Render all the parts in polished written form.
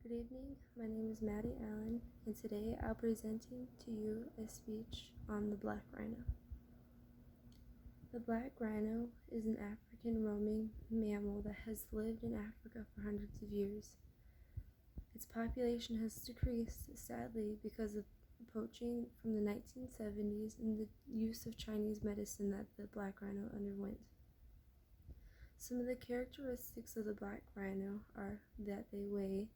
Good evening, my name is Maddie Allen, and today I'll be presenting to you a speech on the black rhino. The black rhino is an African roaming mammal that has lived in Africa for hundreds of years. Its population has decreased, sadly, because of poaching from the 1970s and the use of Chinese medicine that the black rhino underwent. Some of the characteristics of the black rhino are that they weigh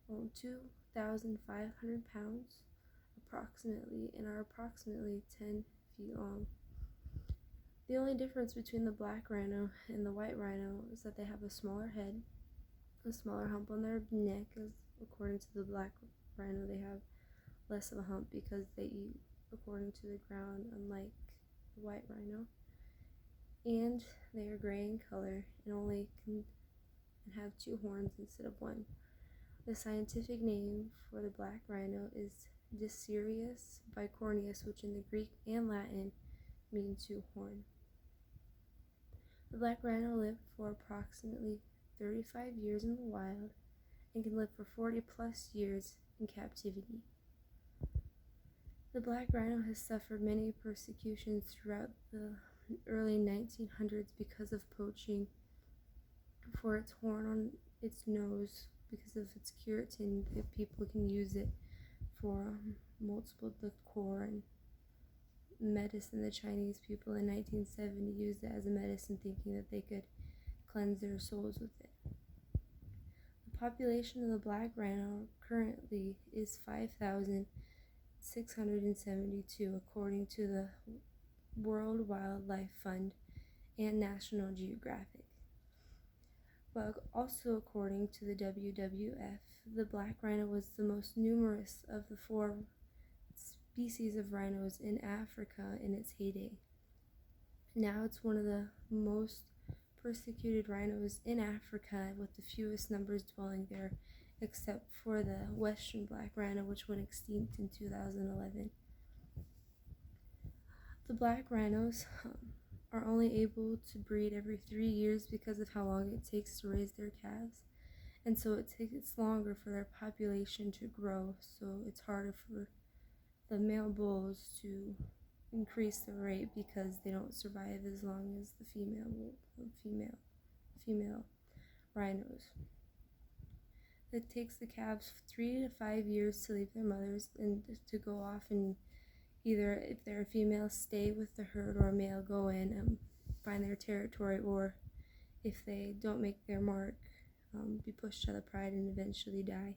2,500 pounds approximately and are approximately 10 feet long. The only difference between the black rhino and the white rhino is that they have a smaller head, a smaller hump on their neck, as according to the black rhino they have less of a hump because they eat according to the ground, unlike the white rhino. And they are gray in color and only can have two horns instead of one. The scientific name for the black rhino is Dicereus bicorneus, which in the Greek and Latin mean two horn. The black rhino lived for approximately 35 years in the wild and can live for 40 plus years in captivity. The black rhino has suffered many persecutions throughout the early 1900s because of poaching for its horn on its nose. Because of its keratin, people can use it for multiple decor and medicine. The Chinese people in 1970 used it as a medicine, thinking that they could cleanse their souls with it. The population of the black rhino currently is 5,672, according to the World Wildlife Fund and National Geographic. But also according to the WWF, the black rhino was the most numerous of the 4 species of rhinos in Africa in its heyday. Now it's one of the most persecuted rhinos in Africa, with the fewest numbers dwelling there, except for the western black rhino, which went extinct in 2011. The black rhinos are only able to breed every 3 years because of how long it takes to raise their calves, and so it takes longer for their population to grow, so it's harder for the male bulls to increase the rate because they don't survive as long as the female rhinos. It takes the calves 3 to 5 years to leave their mothers and to go off, and either if they're a female, stay with the herd, or a male go in and find their territory, or if they don't make their mark, be pushed out of pride and eventually die.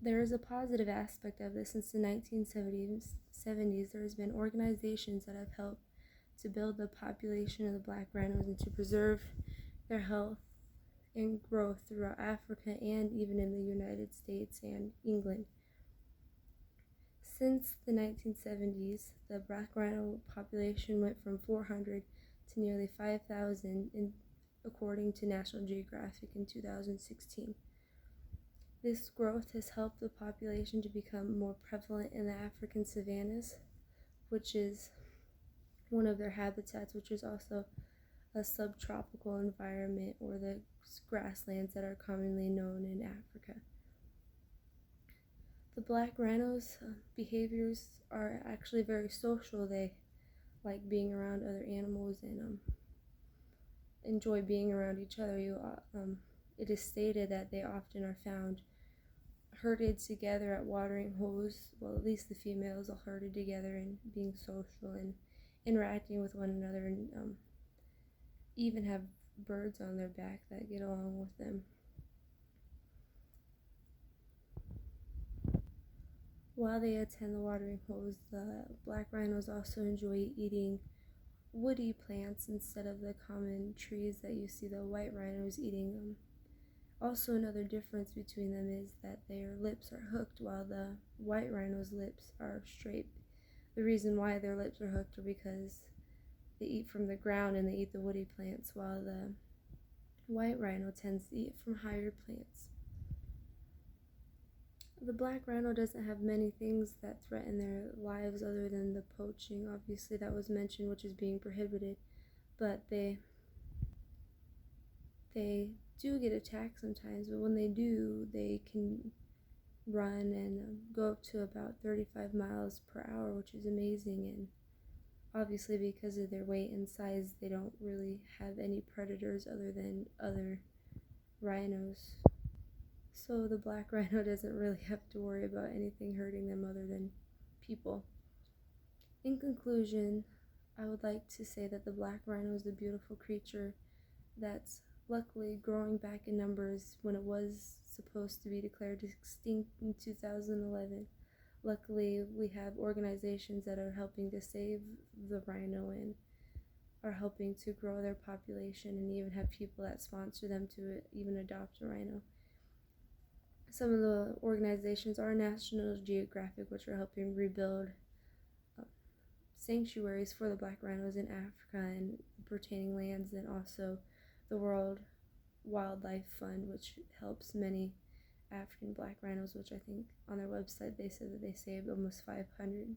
There is a positive aspect of this. Since the 1970s, there has been organizations that have helped to build the population of the black rhinos and to preserve their health and growth throughout Africa and even in the United States and England. Since the 1970s, the black rhino population went from 400 to nearly 5,000, according to National Geographic in 2016. This growth has helped the population to become more prevalent in the African savannas, which is one of their habitats, which is also a subtropical environment, or the grasslands that are commonly known in Africa. The black rhinos' behaviors are actually very social. They like being around other animals and enjoy being around each other. It is stated that they often are found herded together at watering holes. Well, at least the females are herded together and being social and interacting with one another, and even have birds on their back that get along with them. While they attend the watering holes, the black rhinos also enjoy eating woody plants instead of the common trees that you see the white rhinos eating. Also, another difference between them is that their lips are hooked while the white rhino's lips are straight. The reason why their lips are hooked are because they eat from the ground and they eat the woody plants, while the white rhino tends to eat from higher plants. The black rhino doesn't have many things that threaten their lives other than the poaching, obviously, that was mentioned, which is being prohibited, but they do get attacked sometimes, but when they do, they can run and go up to about 35 miles per hour, which is amazing. And obviously, because of their weight and size, they don't really have any predators other than other rhinos. So the black rhino doesn't really have to worry about anything hurting them other than people. In conclusion, I would like to say that the black rhino is a beautiful creature that's luckily growing back in numbers when it was supposed to be declared extinct in 2011. Luckily, we have organizations that are helping to save the rhino and are helping to grow their population, and even have people that sponsor them to even adopt a rhino. Some of the organizations are National Geographic, which are helping rebuild sanctuaries for the black rhinos in Africa and pertaining lands, and also the World Wildlife Fund, which helps many African black rhinos, which I think on their website they said that they saved almost 500.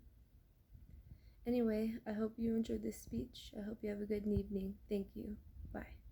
Anyway, I hope you enjoyed this speech. I hope you have a good evening. Thank you. Bye.